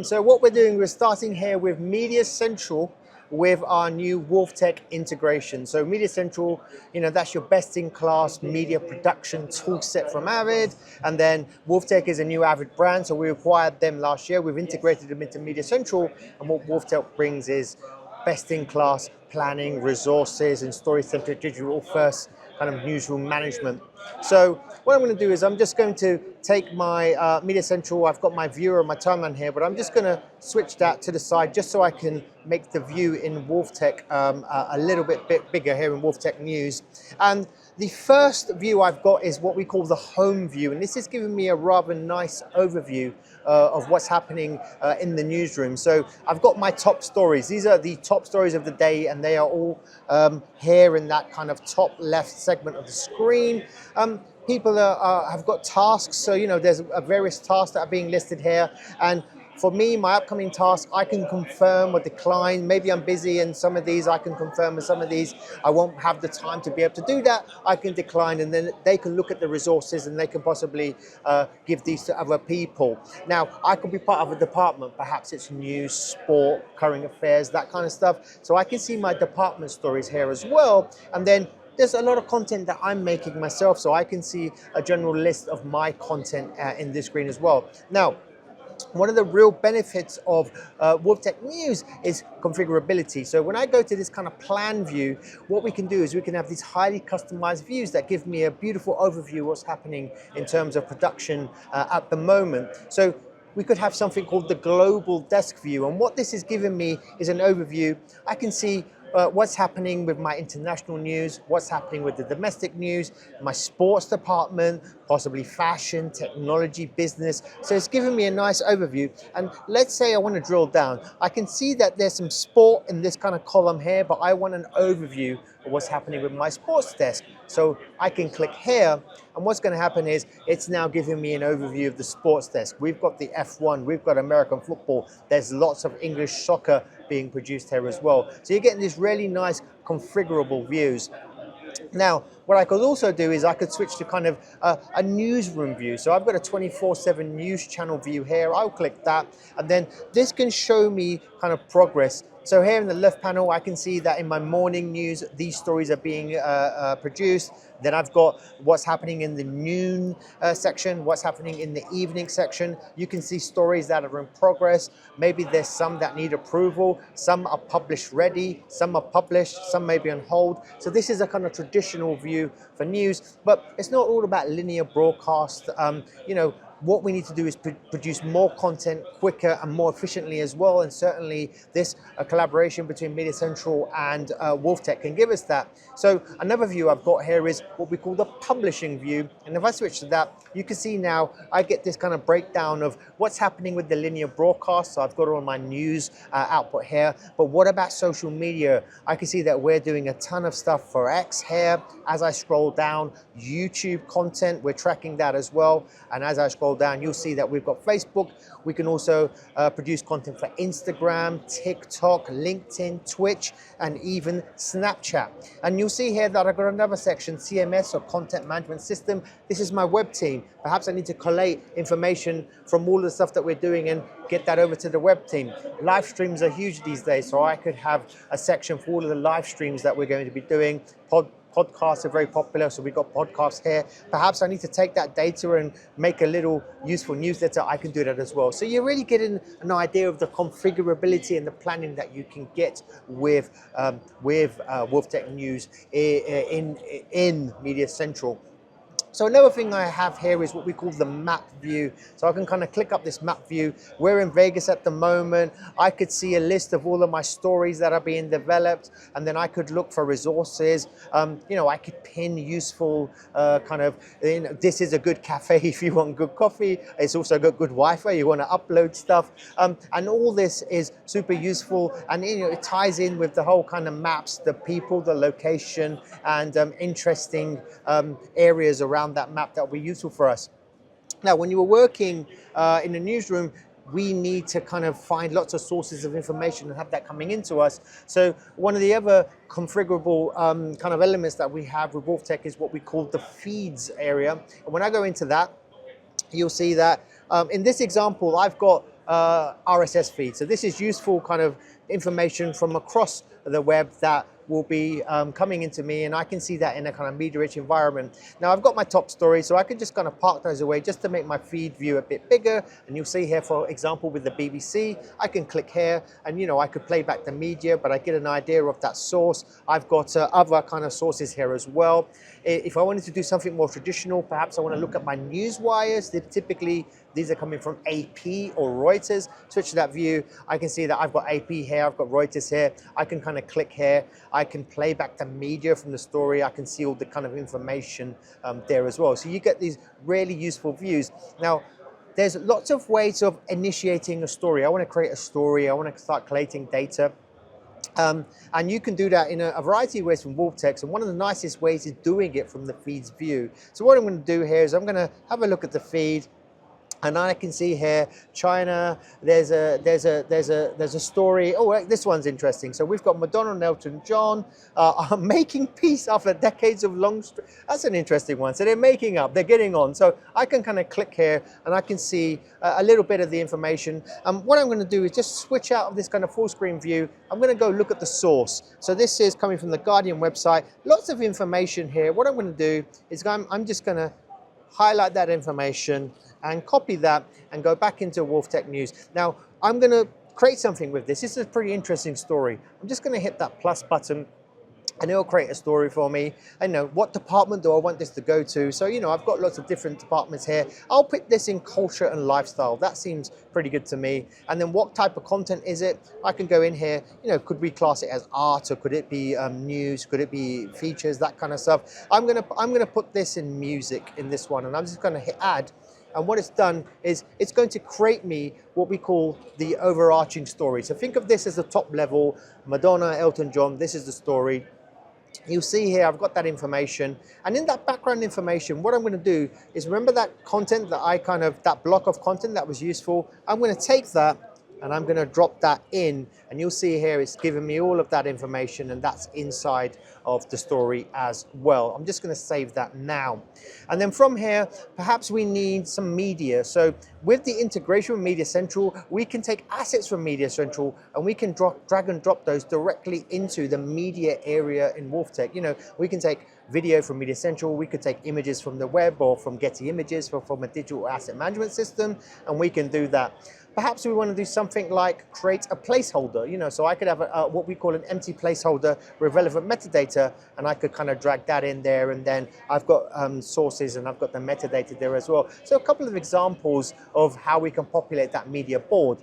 So what we're doing, we're starting here with MediaCentral with our new Wolftech integration. So MediaCentral, that's your best-in-class media production tool set from Avid. And then Wolftech is a new Avid brand, so we acquired them last year. We've integrated them into MediaCentral, and what Wolftech brings is best-in-class planning, resources, and story-centric digital-first kind of newsroom management. So what I'm going to do is I'm just going to take my MediaCentral. I've got my viewer and my timeline here, but I'm just going to switch that to the side just so I can make the view in Wolftech a little bit bigger here in Wolftech News. And the first view I've got is what we call the home view, and this is giving me a rather nice overview of what's happening in the newsroom. So I've got my top stories. These are the top stories of the day, and they are all here in that kind of top left segment of the screen. People have got tasks, so there's various tasks that are being listed here, and for me, my upcoming task, I can confirm or decline. Maybe I'm busy and some of these I can confirm, and some of these I won't have the time to be able to do that. I can decline, and then they can look at the resources and they can possibly give these to other people. Now, I could be part of a department. Perhaps it's news, sport, current affairs, that kind of stuff. So I can see my department stories here as well. And then there's a lot of content that I'm making myself, so I can see a general list of my content in this screen as well. Now, one of the real benefits of Wolftech News is configurability. So when I go to this kind of plan view, what we can do is we can have these highly customized views that give me a beautiful overview of what's happening in terms of production at the moment. So we could have something called the global desk view. And what this is giving me is an overview. I can see what's happening with my international news, what's happening with the domestic news, my sports department, possibly fashion, technology, business. So it's giving me a nice overview. And let's say I want to drill down. I can see that there's some sport in this kind of column here, but I want an overview of what's happening with my sports desk. So I can click here, and what's going to happen is it's now giving me an overview of the sports desk. We've got the F1, we've got American football, there's lots of English soccer being produced here as well. So you're getting these really nice configurable views. Now, what I could also do is I could switch to kind of a newsroom view. So I've got a 24/7 news channel view here. I'll click that, and then this can show me kind of progress. So here in the left panel, I can see that in my morning news, these stories are being produced. Then I've got what's happening in the noon section, what's happening in the evening section. You can see stories that are in progress. Maybe there's some that need approval. Some are published ready, some are published, some may be on hold. So this is a kind of traditional view for news, but it's not all about linear broadcast. What we need to do is produce more content quicker and more efficiently as well. And certainly this collaboration between MediaCentral and Wolftech can give us that. So another view I've got here is what we call the publishing view. And if I switch to that, you can see now I get this kind of breakdown of what's happening with the linear broadcast. So I've got all my news output here. But what about social media? I can see that we're doing a ton of stuff for X here. As I scroll down, YouTube content, we're tracking that as well. And as I scroll down, you'll see that we've got Facebook. We can also produce content for Instagram, TikTok, LinkedIn, Twitch, and even Snapchat. And you'll see here that I've got another section, CMS or Content Management System. This is my web team. Perhaps I need to collate information from all the stuff that we're doing and get that over to the web team. Live streams are huge these days, so I could have a section for all of the live streams that we're going to be doing. Podcasts are very popular, so we've got podcasts here. Perhaps I need to take that data and make a little useful newsletter. I can do that as well. So you're really getting an idea of the configurability and the planning that you can get with Wolftech News in MediaCentral. So another thing I have here is what we call the map view. So I can kind of click up this map view. We're in Vegas at the moment. I could see a list of all of my stories that are being developed, and then I could look for resources. I could pin useful this is a good cafe if you want good coffee. It's also got good Wi-Fi. You want to upload stuff. And all this is super useful, and it ties in with the whole kind of maps, the people, the location, and interesting areas around that map that will be useful for us. Now, when you were working in the newsroom, we need to kind of find lots of sources of information and have that coming into us. So one of the other configurable kind of elements that we have with Wolftech is what we call the feeds area. And when I go into that, you'll see that in this example, I've got RSS feed. So this is useful kind of information from across the web that will be coming into me, and I can see that in a kind of media-rich environment. Now I've got my top stories, so I can just kind of park those away just to make my feed view a bit bigger. And you'll see here, for example, with the BBC, I can click here, and I could play back the media, but I get an idea of that source. I've got other kind of sources here as well. If I wanted to do something more traditional, perhaps I want to look at my news wires. Typically, these are coming from AP or Reuters. Switch to that view. I can see that I've got AP here, I've got Reuters here. I can kind of click here. I can play back the media from the story. I can see all the kind of information there as well. So you get these really useful views. Now, there's lots of ways of initiating a story. I want to create a story. I want to start collating data. And you can do that in a variety of ways from Wolftech. And one of the nicest ways is doing it from the feed's view. So what I'm going to do here is I'm going to have a look at the feed. And I can see here, China, there's a story. Oh, this one's interesting. So we've got Madonna and Elton John are making peace after decades of long. That's an interesting one. So they're making up, they're getting on. So I can kind of click here and I can see a little bit of the information. What I'm going to do is just switch out of this kind of full screen view. I'm going to go look at the source. So this is coming from the Guardian website. Lots of information here. What I'm going to do is I'm just going to highlight that information and copy that and go back into Wolftech News. Now, I'm going to create something with this. This is a pretty interesting story. I'm just going to hit that plus button and it'll create a story for me. I know what department do I want this to go to. So, I've got lots of different departments here. I'll put this in culture and lifestyle. That seems pretty good to me. And then what type of content is it? I can go in here, could we class it as art, or could it be news? Could it be features, that kind of stuff? I'm gonna put this in music in this one, and I'm just gonna hit add. And what it's done is it's going to create me what we call the overarching story. So think of this as the top level, Madonna, Elton John, this is the story. You'll see here, I've got that information. And in that background information, what I'm going to do is remember that content that that block of content that was useful. I'm going to take that and I'm going to drop that in, and you'll see here it's giving me all of that information, and that's inside of the story as well. I'm just going to save that now. And then from here, perhaps we need some media. So with the integration with MediaCentral, we can take assets from MediaCentral and we can drag and drop those directly into the media area in Wolftech. We can take video from MediaCentral, we could take images from the web or from Getty Images from a digital asset management system, and we can do that. Perhaps we want to do something like create a placeholder, so I could have what we call an empty placeholder with relevant metadata, and I could kind of drag that in there, and then I've got sources and I've got the metadata there as well. So a couple of examples of how we can populate that media board.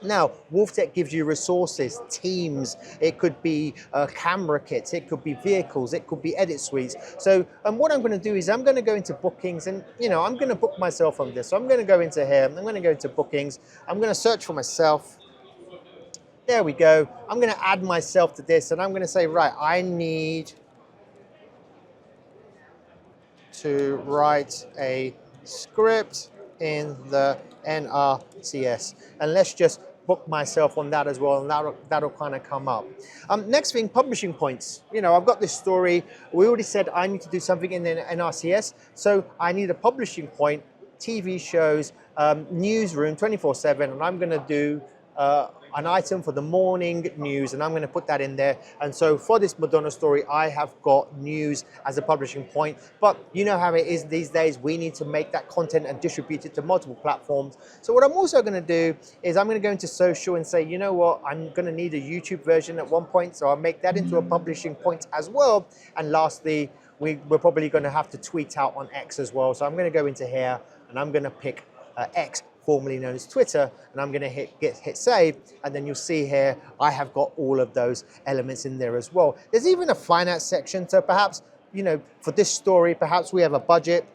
Now, Wolftech gives you resources, teams, it could be camera kits, it could be vehicles, it could be edit suites. So what I'm going to do is I'm going to go into bookings, and I'm going to book myself on this. So I'm going to go into here, I'm going to go into bookings, I'm going to search for myself. There we go. I'm going to add myself to this, and I'm going to say, right, I need to write a script in the NRCS, and let's just book myself on that as well, and that'll kind of come up. Next thing, publishing points. I've got this story. We already said I need to do something in the NRCS, so I need a publishing point, TV shows, newsroom 24/7, and I'm going to do an item for the morning news, and I'm going to put that in there. And so for this Madonna story, I have got news as a publishing point, but you know how it is these days, we need to make that content and distribute it to multiple platforms. So what I'm also going to do is I'm going to go into social and say, you know what, I'm going to need a YouTube version at one point, so I'll make that into a publishing point as well. And lastly, we're probably going to have to tweet out on X as well. So I'm going to go into here and I'm going to pick X, formerly known as Twitter, and I'm going to hit save, and then you'll see here I have got all of those elements in there as well. There's even a finance section, so perhaps for this story, perhaps we have a budget.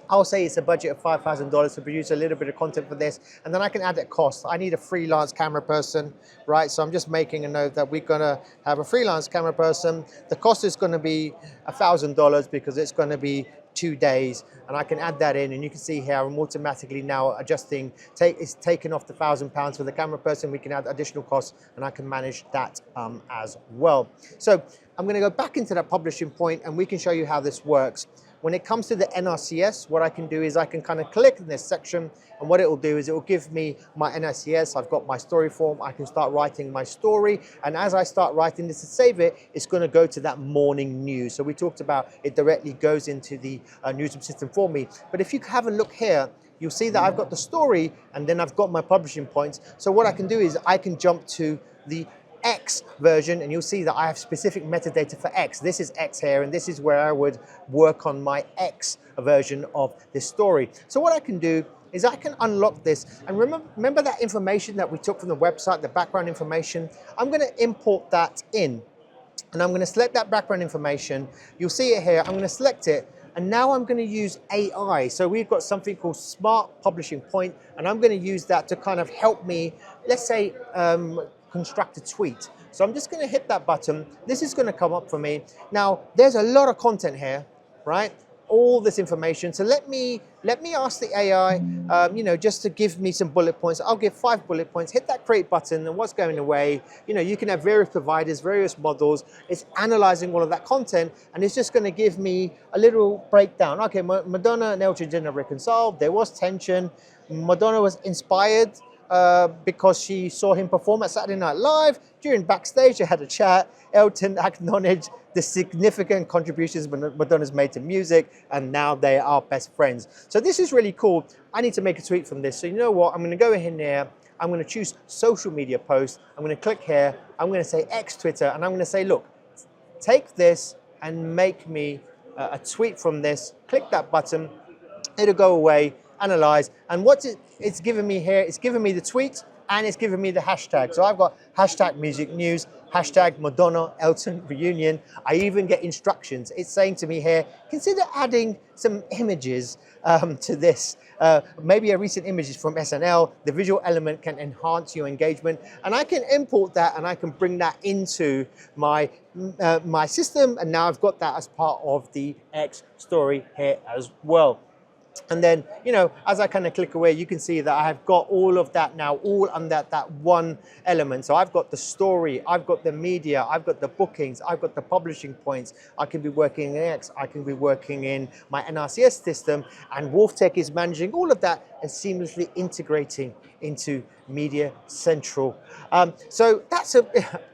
I'll say it's a budget of $5,000 to produce a little bit of content for this, and then I can add that cost. I need a freelance camera person, right? So I'm just making a note that we're gonna have a freelance camera person. The cost is gonna be $1,000 because it's gonna be 2 days, and I can add that in, and you can see here I'm automatically now adjusting, it's taken off the £1,000 for the camera person. We can add additional costs, and I can manage that as well. So I'm going to go back into that publishing point, and we can show you how this works. When it comes to the NRCS, what I can do is I can kind of click in this section, and what it will do is it will give me my NRCS. I've got my story form. I can start writing my story, and as I start writing this and save it, it's going to go to that morning news. So we talked about it directly goes into the newsroom system for me. But if you have a look here, you'll see that I've got the story, and then I've got my publishing points. So what I can do is I can jump to the X version, and you'll see that I have specific metadata for X. This is X here, and this is where I would work on my X version of this story. So what I can do is I can unlock this, and remember that information that we took from the website, the background information. I'm going to import that in, and I'm going to select that background information. You'll see it here. I'm going to select it, and now I'm going to use AI. So we've got something called Smart Publishing Point, and I'm going to use that to kind of help me, let's say, construct a tweet. So I'm just going to hit that button. This is going to come up for me. Now, there's a lot of content here, right? All this information. So let me ask the AI, just to give me some bullet points. I'll give 5 bullet points. Hit that create button, and what's going away? You can have various providers, various models. It's analyzing all of that content, and it's just going to give me a little breakdown. Okay, Madonna and Elton John are reconciled. There was tension. Madonna was inspired because she saw him perform at Saturday Night Live. During backstage, they had a chat. Elton acknowledged the significant contributions Madonna's made to music, and now they are best friends. So this is really cool. I need to make a tweet from this. So you know what? I'm going to go in here. I'm going to choose social media post. I'm going to click here. I'm going to say X Twitter, and I'm going to say, look, take this and make me a tweet from this. Click that button. It'll go away. Analyze, and what it's given me here, it's given me the tweet, and it's given me the hashtag. So I've got hashtag music news, hashtag Madonna Elton reunion. I even get instructions. It's saying to me here, consider adding some images to this. Maybe a recent images from SNL. The visual element can enhance your engagement, and I can import that, and I can bring that into my my system, and now I've got that as part of the X story here as well. And then, as I kind of click away, you can see that I have got all of that now, all under that one element. So I've got the story, I've got the media, I've got the bookings, I've got the publishing points. I can be working in X, I can be working in my NRCS system, and Wolftech is managing all of that and seamlessly integrating into MediaCentral. So that's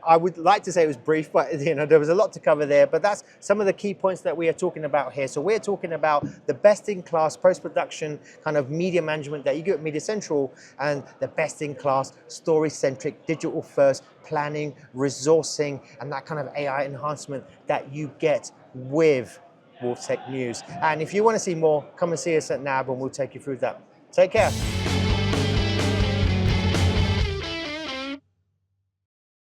I would like to say it was brief, but there was a lot to cover there, but that's some of the key points that we are talking about here. So we're talking about the best-in-class post-production kind of media management that you get at MediaCentral, and the best-in-class story-centric, digital-first planning, resourcing, and that kind of AI enhancement that you get with Wolftech News. And if you want to see more, come and see us at NAB, and we'll take you through that. Take care.